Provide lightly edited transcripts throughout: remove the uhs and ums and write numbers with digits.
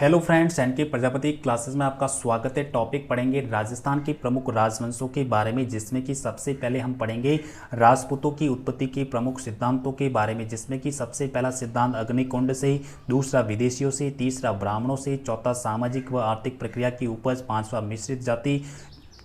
Hello friends, N K Prajapati classes में आपका स्वागत है। टॉपिक पढ़ेंगे राजस्थान के प्रमुख राजवंशों के बारे में, जिसमें कि सबसे पहले हम पढ़ेंगे राजपूतों की उत्पत्ति के प्रमुख सिद्धांतों के बारे में, जिसमें कि सबसे पहला सिद्धांत अग्निकुंड से, दूसरा विदेशियों से, तीसरा ब्राह्मणों से, चौथा सामाजिक व आर्थिक प्रक्रिया की उपज, पांचवा मिश्रित जाति,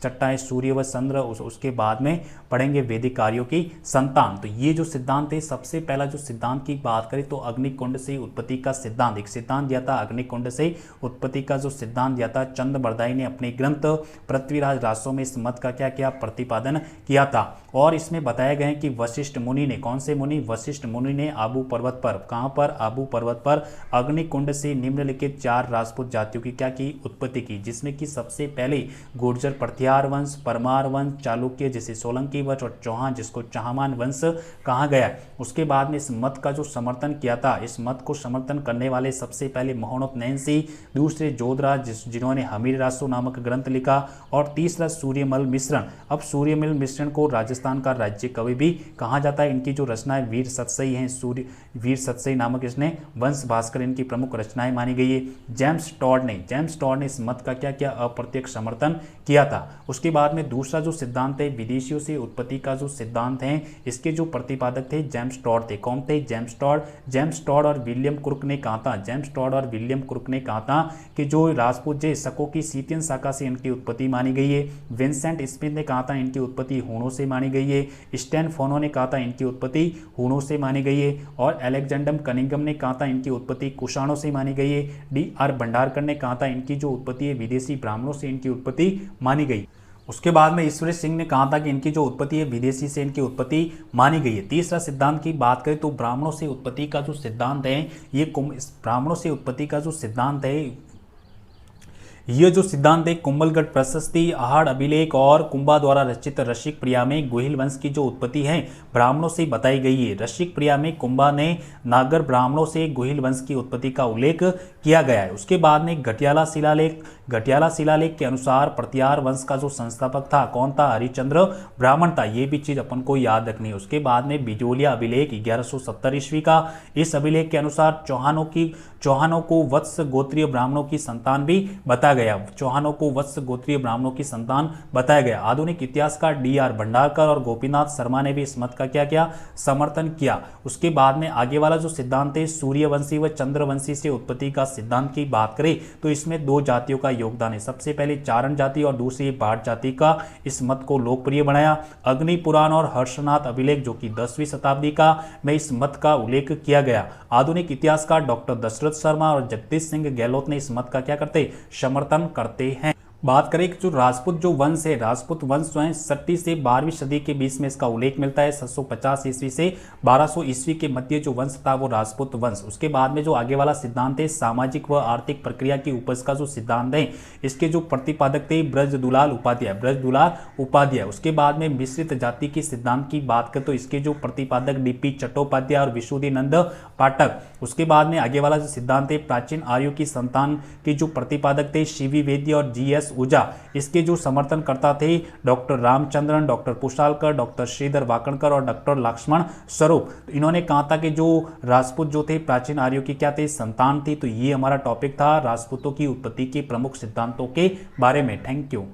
छठा है सूर्य व चंद्र, उसके बाद में पढ़ेंगे वैदिक कार्यों की संतान। तो ये जो सिद्धांत है, सबसे पहला जो सिद्धांत की बात करें तो अग्निकुंड से उत्पत्ति का सिद्धांत, एक सिद्धांत दिया था। अग्निकुंड से उत्पत्ति का जो सिद्धांत दिया था, चंद्र बरदाई ने अपने ग्रंथ पृथ्वीराज रासों में इस मत का क्या किया, प्रतिपादन किया था। और इसमें बताया गया है कि वशिष्ठ मुनि ने, कौन से मुनि, वशिष्ठ मुनि ने आबू पर्वत पर, कहाँ पर, आबू पर्वत पर अग्निकुंड से निम्नलिखित 4 राजपूत जातियों की क्या की, उत्पत्ति की, जिसमें कि सबसे पहले गुर्जर प्रत्यार वंश, परमार वंश, चालुक्य जिसे सोलंकी वंश और चौहान जिसको चाहमान वंश कहा गया। उसके बाद में इस मत का जो समर्थन किया था, इस मत को समर्थन करने वाले सबसे पहले महोन्नत नैन्सी, दूसरे जोधराज जिन्होंने हमीर रासो नामक ग्रंथ लिखा, और तीसरा सूर्यमल मिश्रण। अब सूर्यमल मिश्रण को राजस्थान का राज्य कवि भी कहा जाता है। इनकी जो रचनाएं वीर सतसई हैं, वीर सतसई नामक इसने वंश भास्कर इनकी प्रमुख रचनाएं मानी गई है। जेम्स टॉड ने इस मत का क्या किया, अप्रत्यक्ष समर्थन किया था। उसके बाद में दूसरा जो सिद्धांत है, विदेशियों से उत्पत्ति का जो सिद्धांत है, इसके जो प्रतिपादक थे जेम्स टॉड थे। कौन थे? जेम्स टॉड और विलियम क्रुक ने कहा था, जेम्स टॉड और विलियम क्रुक ने कहा था कि जो राजपूत जे शकों की सीतियन शाखा से इनकी उत्पत्ति मानी गई है। विंसेंट स्मिथ ने कहा था इनकी उत्पत्ति हूणों से मानी गई है। स्टैन फोनो ने कहा था इनकी उत्पत्ति हूणों से मानी गई है। और अलेक्जेंडर कनिंगम ने कहा था इनकी उत्पत्ति कुषाणों से मानी गई है। D.R. भंडारकर ने कहा था इनकी जो उत्पत्ति है विदेशी ब्राह्मणों से इनकी उत्पत्ति मानी गई। उसके बाद में ईश्वरी सिंह ने कहा था कि इनकी जो उत्पत्ति है विदेशी से इनकी उत्पत्ति मानी गई है। तीसरा सिद्धांत की बात करें तो ब्राह्मणों से उत्पत्ति का जो सिद्धांत है, ये ब्राह्मणों से उत्पत्ति का जो सिद्धांत है, ये जो सिद्धांत है कुंभलगढ़ प्रशस्ति, आहड़ अभिलेख और कुंभा द्वारा रचित रसिक प्रिया में गोहिल वंश की जो उत्पत्ति है ब्राह्मणों से बताई गई है। रसिक प्रिया में कुंभा ने नागर ब्राह्मणों से गोहिल वंश की उत्पत्ति का उल्लेख किया गया है। उसके बाद में घटियाला शिलालेख के अनुसार प्रत्यार वंश का जो संस्थापक था, कौन था? हरिश्चंद्र ब्राह्मण था। ये भी चीज अपन को याद रखनी है। उसके बाद में बिजोलिया अभिलेख 1170 ईस्वी का, इस अभिलेख के अनुसार चौहानों को वत्स गोत्रीय ब्राह्मणों की संतान भी बताया गया। चौहानों को वत्स गोत्रीय ब्राह्मणों की संतान बताया गया। आधुनिक इतिहासकार D.R. भंडारकर और गोपीनाथ शर्मा ने भी इस मत का क्या किया, समर्थन किया। उसके बाद में आगे वाला जो सिद्धांत है सूर्यवंशी व चंद्रवंशी से उत्पत्ति का सिद्धांत की बात करें तो इसमें 2 जातियों का योगदान है। सबसे पहले चारण जाति और दूसरी भाट जाति का इस मत को लोकप्रिय बनाया। अग्नि पुराण और हर्षनाथ अभिलेख जो कि 10वीं शताब्दी का में इस मत का उल्लेख किया गया। आधुनिक इतिहासकार डॉक्टर दशरथ शर्मा और जगदीश सिंह गहलोत ने इस मत का क्या करते, समर्थन करते हैं। बात करें कि जो राजपूत जो वंश है, राजपूत वंश जो है 6वीं से 12वीं सदी के बीच में इसका उल्लेख मिलता है। 750 ईस्वी से 1200 ईस्वी के मध्य जो वंश था वो राजपूत वंश। उसके बाद में जो आगे वाला सिद्धांत है सामाजिक व आर्थिक प्रक्रिया की उपज का जो सिद्धांत है, इसके जो प्रतिपादक थे ब्रजदुलाल उपाध्याय। उसके बाद में मिश्रित जाति की सिद्धांत की बात करें तो इसके जो प्रतिपादक D.P. चट्टोपाध्याय और विशुद्धिनंद पाठक। उसके बाद में आगे वाला जो सिद्धांत है प्राचीन आर्यों की संतान के जो प्रतिपादक थे CV वेद्य और G.S. ऊजा। इसके जो समर्थन करता थे doctor Ramachandran, doctor Pushalkar, doctor Shridhar Wakankar और डॉक्टर लक्ष्मण स्वरूप। इन्होंने कहा था कि जो राजपूत जो थे प्राचीन आर्यों की क्या थे, संतान थी। तो ये हमारा टॉपिक था राजपूतों की उत्पत्ति के प्रमुख सिद्धांतों के बारे में। Thank you.